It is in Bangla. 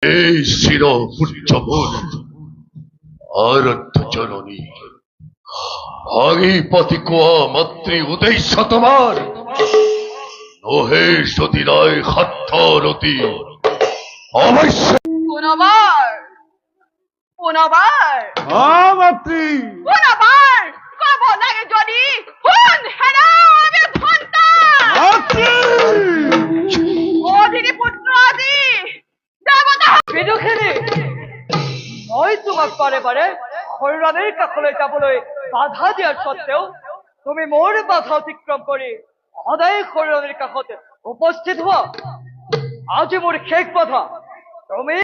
এই শির পূজ্যমূল আরাধ্য জননী ভাগীপতি কোয়া মাতৃ উদ্দেশ্য তোমার নহে সতীরায় হাত্যারতি অবশ্য পুনবার পুনবার মাতৃ পুনবার কব লাগে যদি হুন হেনা আমি ভন্তা মাতৃ অধিনী পুত্র আদি দেবতা বিদুখিনী মই তোমাক বারে বারে হরিণের কাষলৈ যাবলৈ বাধা দিয়াৰ সত্ত্বেও তুমি মোৰ বাধা অতিক্ৰম কৰি সদায় হৰিণেৰ কাষত উপস্থিত হোৱা আজি মোৰ শেষ বাধা তুমি